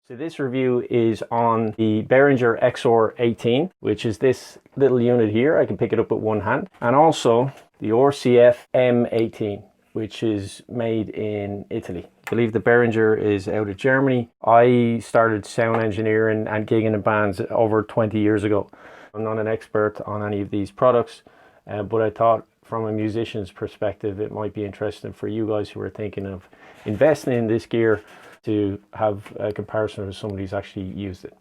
So this review is on the Behringer XR18, which is this little unit here. I can pick it up with one hand. And also the RCF M18, which is made in Italy. I believe the Behringer is out of Germany. I started sound engineering and gigging in bands over 20 years ago. I'm not an expert on any of these products, but I thought from a musician's perspective, it might be interesting for you guys who are thinking of investing in this gear to have a comparison with somebody who's actually used it.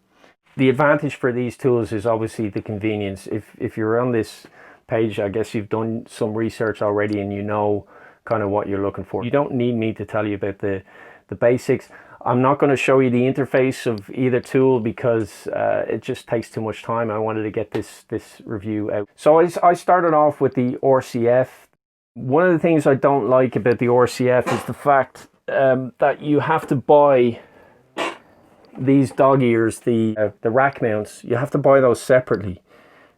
The advantage for these tools is obviously the convenience. If you're on this page, I guess you've done some research already and you know kind of what you're looking for. You don't need me to tell you about the basics. I'm not going to show you the interface of either tool because it just takes too much time. I wanted to get this review out. So I started off with the RCF. One of the things I don't like about the RCF is the fact that you have to buy these dog ears, the rack mounts. You have to buy those separately.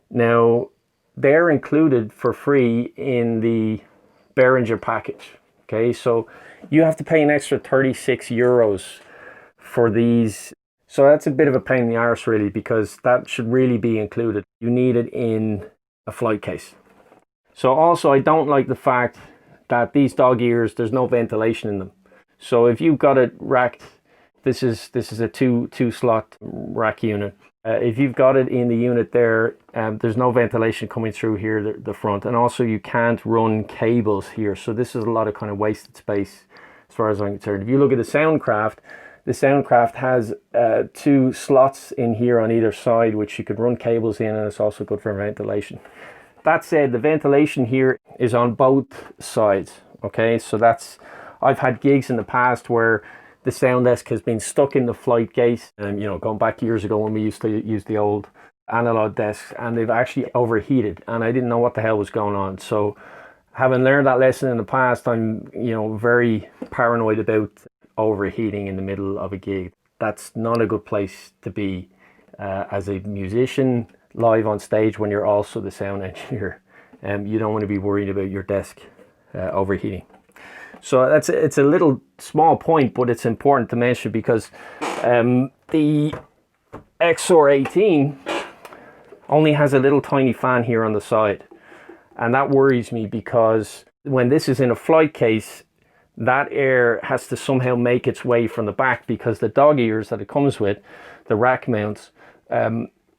Now they're included for free in the Behringer package. Okay, so you have to pay an extra 36 euros for these. So that's a bit of a pain in the arse really, because that should really be included. You need it in a flight case. So also I don't like the fact that these dog ears, there's no ventilation in them. So if you've got it racked, this is a two slot rack unit. If you've got it in the unit there, there's no ventilation coming through here, the front. And also you can't run cables here. So this is a lot of kind of wasted space as far as I'm concerned. If you look at the Soundcraft has two slots in here on either side, which you could run cables in, and it's also good for ventilation. That said, the ventilation here is on both sides. Okay, so I've had gigs in the past where the sound desk has been stuck in the flight gate, and you know, going back years ago when we used to use the old analog desks, and they've actually overheated, and I didn't know what the hell was going on. So having learned that lesson in the past, I'm very paranoid about overheating in the middle of a gig. That's not a good place to be as a musician live on stage when you're also the sound engineer. You don't want to be worried about your desk overheating. So it's a little small point, but it's important to mention because the XR18 only has a little tiny fan here on the side. And that worries me because when this is in a flight case, that air has to somehow make its way from the back, because the dog ears that it comes with, the rack mounts,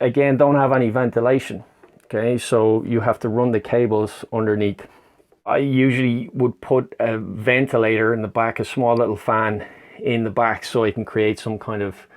again, don't have any ventilation. Okay, so you have to run the cables underneath. I usually would put a ventilator in the back, a small little fan in the back, so I can create some kind of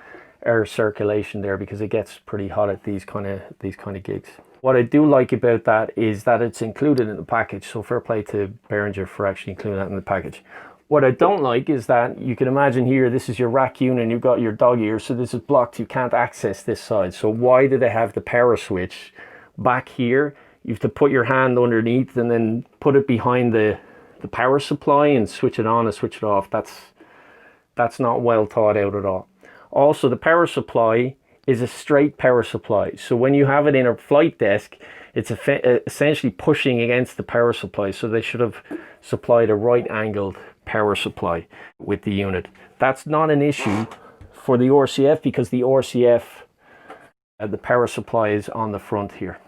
air circulation there, because it gets pretty hot at these kind of gigs. What I do like about that is that it's included in the package, so fair play to Behringer for actually including that in the package. What I don't like is that you can imagine here, this is your rack unit and you've got your dog ears, so this is blocked, you can't access this side. So why do they have the power switch back here? You have to put your hand underneath and then put it behind the power supply and switch it on and switch it off. That's not well thought out at all. Also, the power supply is a straight power supply. So when you have it in a flight desk, it's essentially pushing against the power supply. So they should have supplied a right angled power supply with the unit. That's not an issue for the RCF, because the RCF, the power supply is on the front here.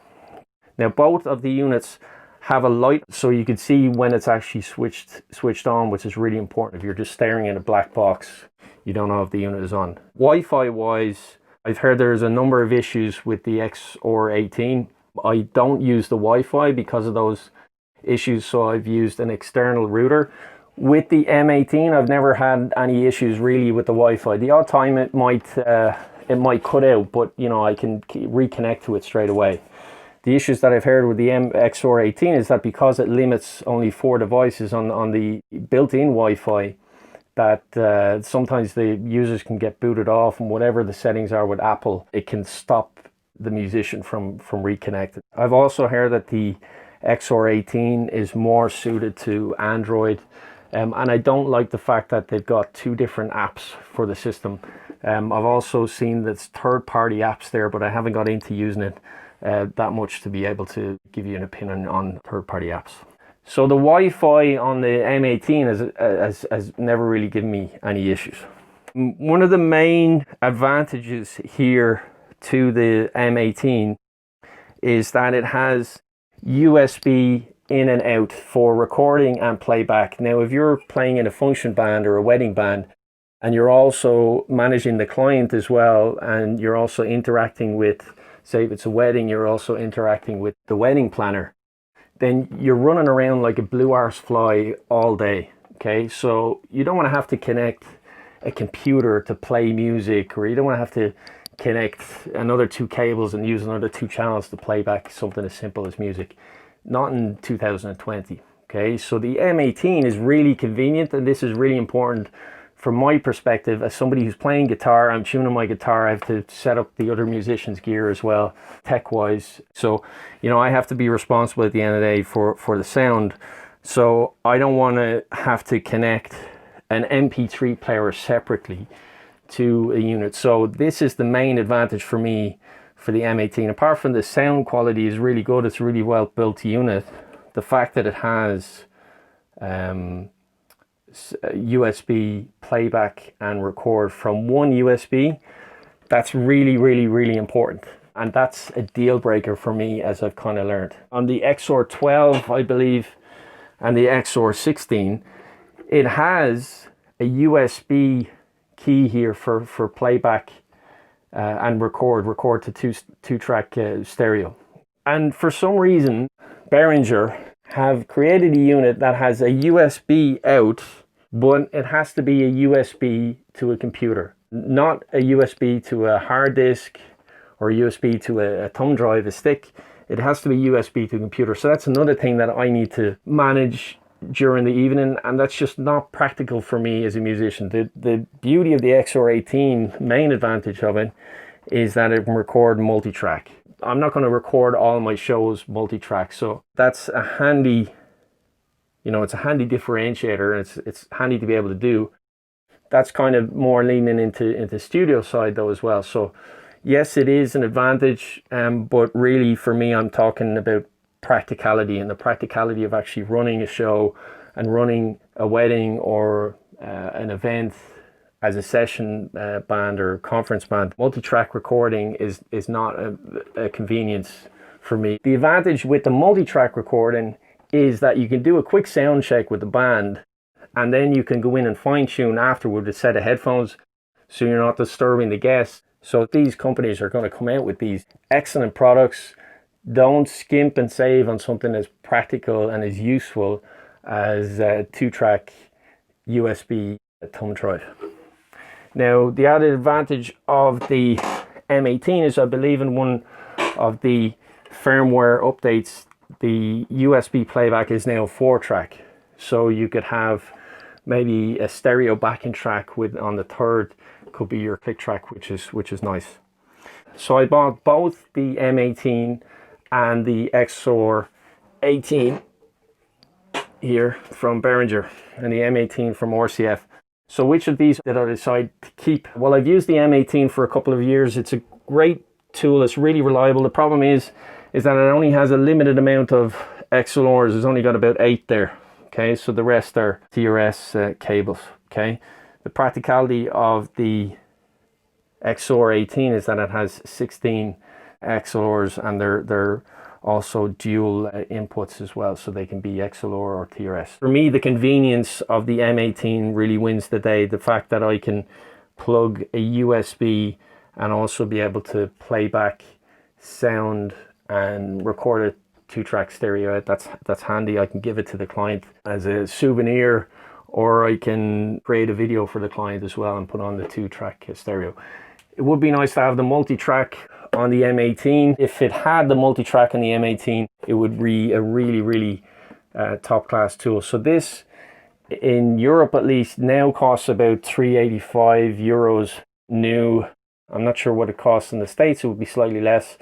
Now both of the units have a light, so you can see when it's actually switched on, which is really important. If you're just staring at a black box, you don't know if the unit is on. Wi-Fi wise, I've heard there's a number of issues with the XR18. I don't use the Wi-Fi because of those issues, so I've used an external router. With the M18, I've never had any issues really with the Wi-Fi. The odd time it might cut out, but I can reconnect to it straight away. The issues that I've heard with the XR18 is that because it limits only 4 devices on the built-in Wi-Fi, that sometimes the users can get booted off, and whatever the settings are with Apple, it can stop the musician from reconnecting. I've also heard that the XR18 is more suited to Android, and I don't like the fact that they've got 2 different apps for the system. I've also seen there's third-party apps there, but I haven't got into using it that much to be able to give you an opinion on third-party apps. So the Wi-Fi on the M18 has never really given me any issues. One of the main advantages here to the M18 is that it has USB in and out for recording and playback. Now, if you're playing in a function band or a wedding band, and you're also managing the client as well, and you're also interacting with, say if it's a wedding, you're also interacting with the wedding planner, then you're running around like a blue arse fly all day. Okay, so you don't want to have to connect a computer to play music, or you don't want to have to connect another 2 cables and use another 2 channels to play back something as simple as music. Not in 2020. Okay, so the M18 is really convenient, and this is really important from my perspective as somebody who's playing guitar. I'm tuning my guitar, I have to set up the other musicians' gear as well, tech-wise. So, you know, I have to be responsible at the end of the day for the sound. So I don't want to have to connect an MP3 player separately to a unit. So this is the main advantage for me for the M18. Apart from the sound quality is really good, it's a really well built unit. The fact that it has USB playback and record from one USB, that's really important, and that's a deal breaker for me, as I've kind of learned. On the XR12, I believe, and the XR16, it has a USB key here for playback and record to two track stereo. And for some reason Behringer have created a unit that has a USB out, but it has to be a USB to a computer, not a USB to a hard disk or a USB to a thumb drive, a stick. It has to be USB to a computer. So that's another thing that I need to manage during the evening, and that's just not practical for me as a musician. The beauty of the XR18, main advantage of it, is that it can record multi-track. I'm not going to record all my shows multi-track, so that's a handy, you know, it's a handy differentiator, and it's handy to be able to do. That's kind of more leaning into studio side though as well. So yes, it is an advantage, but really for me, I'm talking about practicality, and the practicality of actually running a show and running a wedding or an event as a session band or conference band. Multi-track recording is not a convenience for me. The advantage with the multi-track recording is that you can do a quick sound check with the band, and then you can go in and fine-tune afterward with a set of headphones, so you're not disturbing the guests. So these companies are going to come out with these excellent products. Don't skimp and save on something as practical and as useful as a 2-track USB thumb drive. Now, the added advantage of the M18 is, I believe in one of the firmware updates, the USB playback is now 4-track. So you could have maybe a stereo backing track with on the third could be your click track, which is nice. So I bought both the M18 and the XR18 here from Behringer and the M18 from RCF. So which of these did I decide to keep? Well, I've used the M18 for a couple of years. It's a great tool. It's really reliable. The problem is that it only has a limited amount of XLRs. It's only got about 8 there. Okay, so the rest are TRS cables. Okay, the practicality of the XR18 is that it has 16 XLRs, and they're also dual inputs as well, so they can be XLR or TRS. For me, the convenience of the M18 really wins the day. The fact that I can plug a USB and also be able to play back sound and record a 2-track stereo out, that's handy. I can give it to the client as a souvenir, or I can create a video for the client as well and put on the 2-track stereo. It would be nice to have the multi-track on the M18. If it had the multi-track on the M18, it would be a really top class tool. So this, in Europe at least, now costs about 385 euros new. I'm not sure what it costs in the States. It would be slightly less.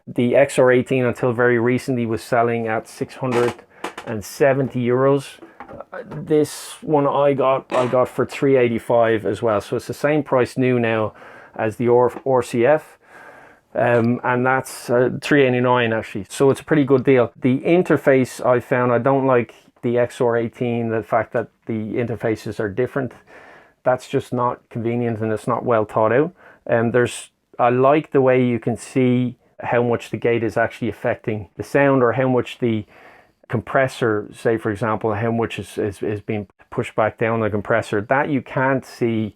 The XR18 until very recently was selling at 670 euros. This one I got for 385 as well. So it's the same price new now as the RCF. And that's 389 actually, so it's a pretty good deal. The interface, I found, I don't like the XR18, the fact that the interfaces are different. that's just not convenient and it's not well thought out. And I like the way you can see how much the gate is actually affecting the sound, or how much the compressor, say for example, how much is being pushed back down the compressor. That you can't see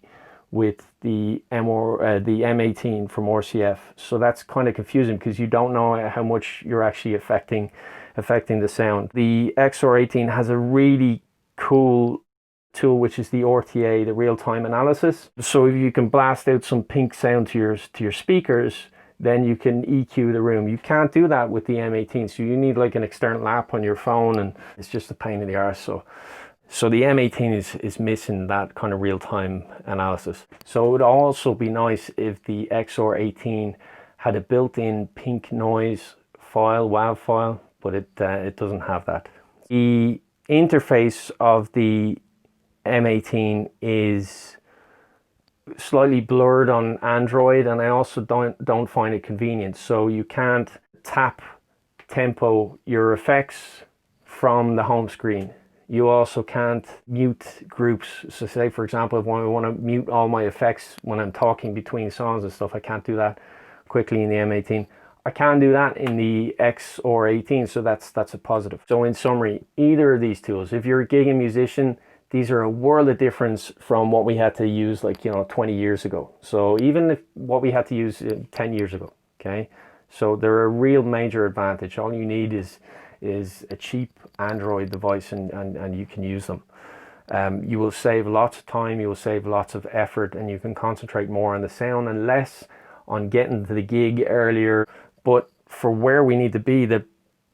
with the M18 from RCF. So that's kind of confusing because you don't know how much you're actually affecting the sound. The XR18 has a really cool tool, which is the RTA, the real-time analysis. So if you can blast out some pink sound to your speakers, then you can EQ the room. You can't do that with the M18, so you need like an external app on your phone, and it's just a pain in the arse. So the M18 is missing that kind of real-time analysis. So it would also be nice if the XR18 had a built-in pink noise file, WAV file, but it doesn't have that. The interface of the M18 is slightly blurred on Android, and I also don't find it convenient. So you can't tap tempo your effects from the home screen. You also can't mute groups. So say for example, if I want to mute all my effects when I'm talking between songs and stuff, I can't do that quickly in the M18. I can do that in the XR18, so that's a positive. So in summary, either of these tools, if you're a gigging musician, these are a world of difference from what we had to use 20 years ago. So even if what we had to use 10 years ago, okay? So they're a real major advantage. All you need is a cheap Android device and you can use them. You will save lots of time, you will save lots of effort, and you can concentrate more on the sound and less on getting to the gig earlier. But for where we need to be, the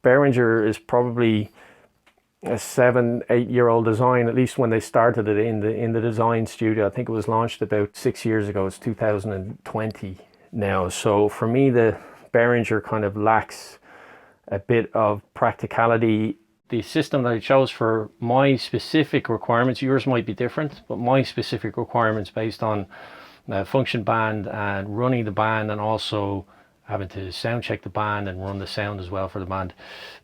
Behringer is probably a 7-8 year old design, at least when they started it in the design studio. I think it was launched about 6 years ago. It's 2020 now. So for me, the Behringer kind of lacks a bit of practicality. The system that I chose for my specific requirements, yours might be different, but my specific requirements based on function band and running the band, and also having to sound check the band and run the sound as well for the band.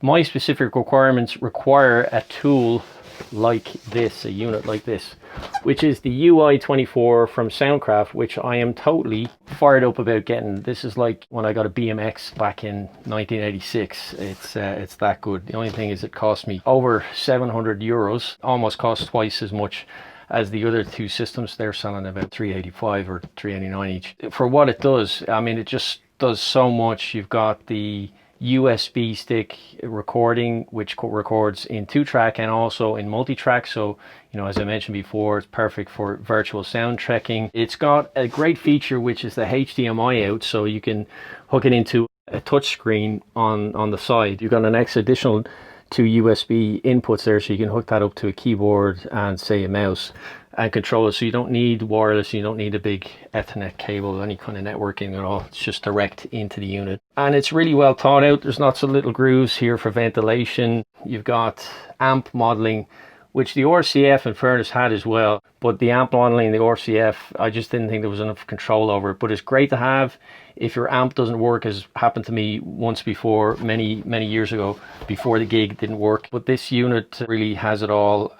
My specific requirements require a tool like this, a unit like this, which is the UI24 from Soundcraft, which I am totally fired up about getting. This is like when I got a BMX back in 1986. It's that good. The only thing is it cost me over 700 euros, almost cost twice as much as the other two systems. They're selling about 385 or 389 each. For what it does, I mean, it just does so much. You've got the USB stick recording, which records in 2-track and also in multi-track. So, you know, as I mentioned before, it's perfect for virtual sound checking. It's got a great feature, which is the HDMI out, so you can hook it into a touch screen on the side. You've got an extra additional 2 USB inputs there, so you can hook that up to a keyboard and say a mouse and control it. So you don't need wireless, you don't need a big Ethernet cable, any kind of networking at all. It's just direct into the unit, and it's really well thought out. There's lots of little grooves here for ventilation. You've got amp modeling, which the RCF in fairness had as well, but the amp modeling, the RCF, I just didn't think there was enough control over it. But it's great to have if your amp doesn't work, as happened to me once before, many years ago, before the gig it didn't work. But this unit really has it all.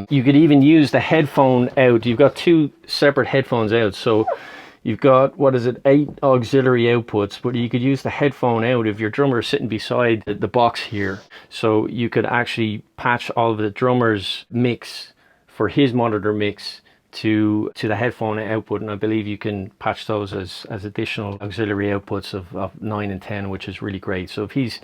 You could even use the headphone out. You've got 2 separate headphones out, so you've got, 8 auxiliary outputs, but you could use the headphone out if your drummer is sitting beside the box here. So you could actually patch all of the drummer's mix for his monitor mix to the headphone output, and I believe you can patch those as additional auxiliary outputs of 9 and 10, which is really great. So if he's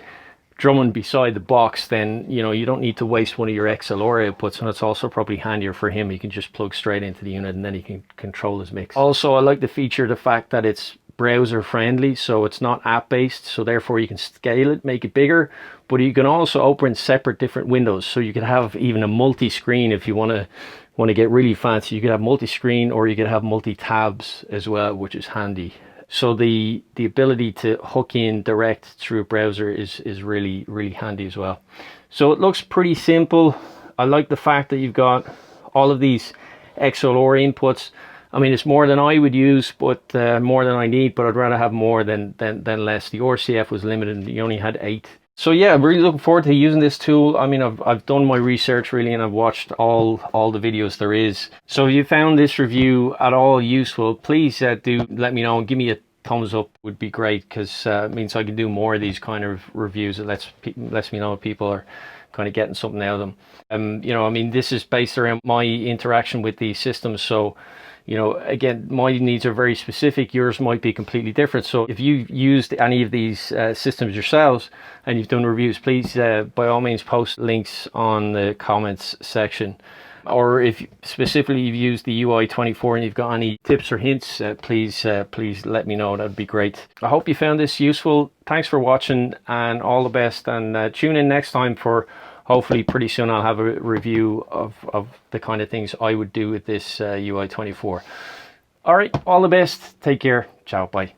drumming beside the box, then you know you don't need to waste one of your XLR outputs, and it's also probably handier for him. He can just plug straight into the unit and then he can control his mix. Also, I like the fact that it's browser friendly, so it's not app based, so therefore you can scale it, make it bigger, but you can also open separate different windows. So you could have even a multi-screen if you want to get really fancy. You could have multi-screen, or you could have multi-tabs as well, which is handy. So the ability to hook in direct through a browser is really handy as well. So it looks pretty simple. I like the fact that you've got all of these XLR inputs. I mean, it's more than I would use, but more than I need, but I'd rather have more than less. The RCF was limited. You only had 8 So yeah, I'm really looking forward to using this tool. I mean, I've done my research really, and I've watched all the videos there is. So if you found this review at all useful, please do let me know and give me a thumbs up. Would be great, because it means I can do more of these kind of reviews. It lets me know if people are kind of getting something out of them. You know, I mean, this is based around my interaction with these systems, so you know, again, my needs are very specific. Yours might be completely different. So if you've used any of these systems yourselves and you've done reviews, please by all means post links on the comments section. Or if specifically you've used the UI24 and you've got any tips or hints, please let me know. That'd be great. I hope you found this useful. Thanks for watching, and all the best, and tune in next time for hopefully pretty soon I'll have a review of the kind of things I would do with this UI24. All right, all the best. Take care. Ciao. Bye.